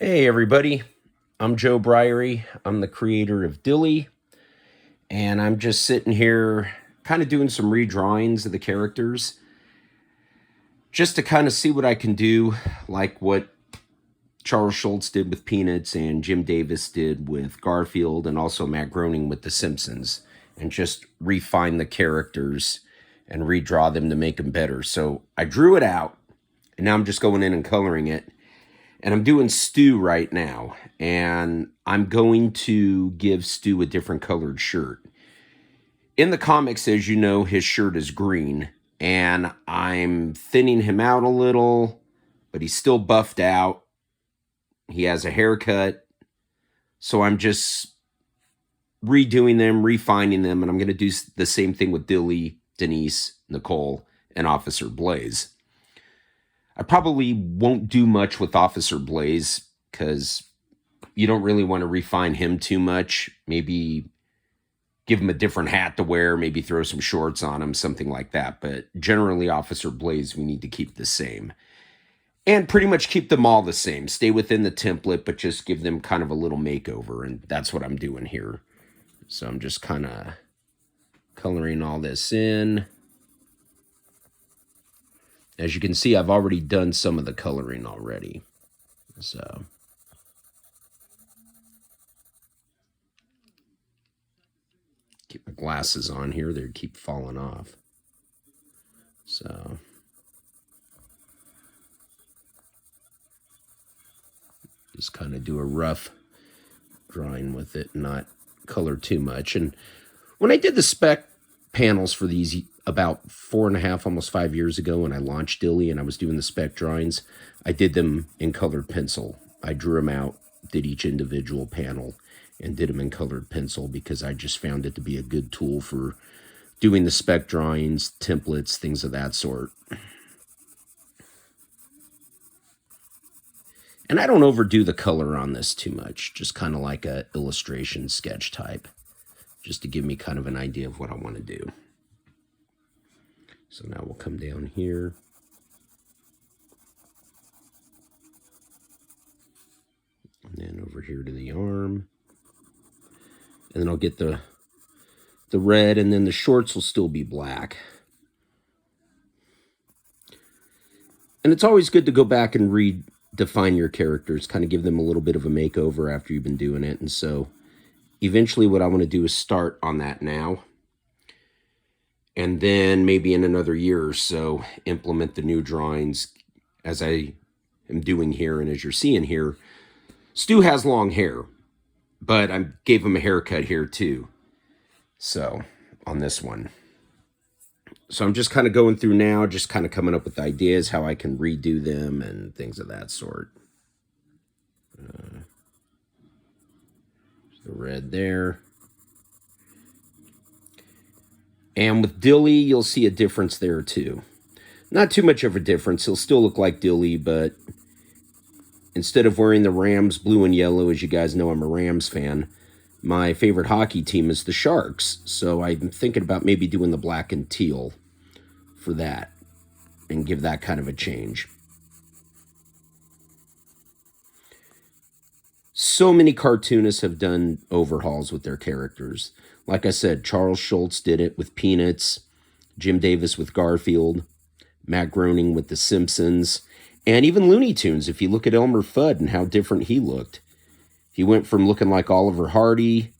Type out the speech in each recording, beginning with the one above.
Hey everybody, I'm Joe Briery. I'm the creator of Dilly, and I'm just sitting here kind of doing some redrawings of the characters just to kind of see what I can do, like what Charles Schultz did with Peanuts and Jim Davis did with Garfield, and also Matt Groening with The Simpsons, and just refine the characters and redraw them to make them better. So I drew it out, and now I'm just going in and coloring it. And I'm doing Stu right now, and I'm going to give Stu a different colored shirt. In the comics, as you know, his shirt is green, and I'm thinning him out a little, but he's still buffed out. He has a haircut, so I'm just redoing them, refining them, and I'm going to do the same thing with Dilly, Denise, Nicole, and Officer Blaze. I probably won't do much with Officer Blaze because you don't really want to refine him too much. Maybe give him a different hat to wear, maybe throw some shorts on him, something like that. But generally, Officer Blaze, we need to keep the same. And pretty much keep them all the same. Stay within the template, but just give them kind of a little makeover. And that's what I'm doing here. So I'm just kind of coloring all this in. As you can see, I've already done some of the coloring already. So keep my glasses on here. They keep falling off. So just kind of do a rough drawing with it, not color too much. And when I did the spec panels for these about 4.5, almost 5 years ago, when I launched Dilly and I was doing the spec drawings, I did them in colored pencil. I drew them out, did each individual panel, and did them in colored pencil because I just found it to be a good tool for doing the spec drawings, templates, things of that sort. And I don't overdo the color on this too much, just kind of like a illustration sketch type, just to give me kind of an idea of what I want to do. So now we'll come down here. And then over here to the arm. And then I'll get the red, and then the shorts will still be black. And it's always good to go back and redefine your characters, kind of give them a little bit of a makeover after you've been doing it. And so eventually what I want to do is start on that now. And then maybe in another year or so, implement the new drawings as I am doing here. And as you're seeing here, Stu has long hair, but I gave him a haircut here too. So on this one. So I'm just kind of going through now, just kind of coming up with ideas, how I can redo them and things of that sort. The red there. And with Dilly, you'll see a difference there too. Not too much of a difference. He'll still look like Dilly, but instead of wearing the Rams blue and yellow, as you guys know, I'm a Rams fan, my favorite hockey team is the Sharks. So I'm thinking about maybe doing the black and teal for that and give that kind of a change. So many cartoonists have done overhauls with their characters. Like I said, Charles Schultz did it with Peanuts, Jim Davis with Garfield, Matt Groening with The Simpsons, and even Looney Tunes. If you look at Elmer Fudd and how different he looked, he went from looking like Oliver Hardy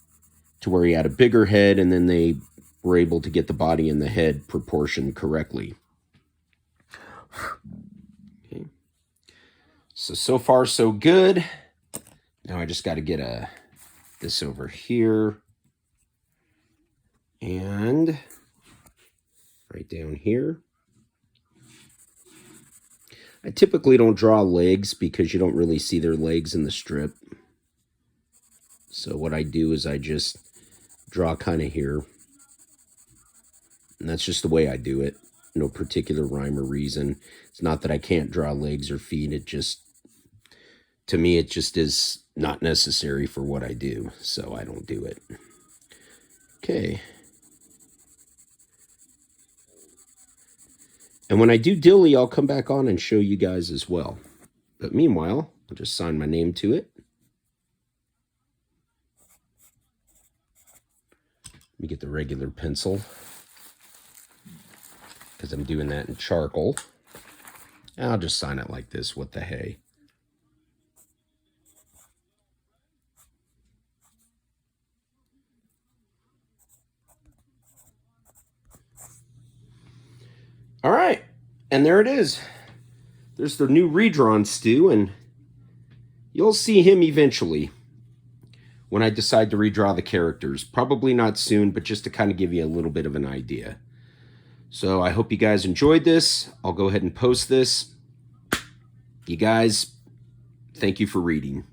to where he had a bigger head, and then they were able to get the body and the head proportioned correctly. Okay. So far, so good. Now I just got to get this over here. And right down here. I typically don't draw legs because you don't really see their legs in the strip. So what I do is I just draw kind of here. And that's just the way I do it. No particular rhyme or reason. It's not that I can't draw legs or feet. It just, to me, it just is not necessary for what I do. So I don't do it. Okay. And when I do Dilly, I'll come back on and show you guys as well. But meanwhile, I'll just sign my name to it. Let me get the regular pencil, because I'm doing that in charcoal. I'll just sign it like this. What the hey. All right, and there it is. There's the new redrawn Stu, and you'll see him eventually when I decide to redraw the characters. Probably not soon, but just to kind of give you a little bit of an idea. So I hope you guys enjoyed this. I'll go ahead and post this. You guys, thank you for reading.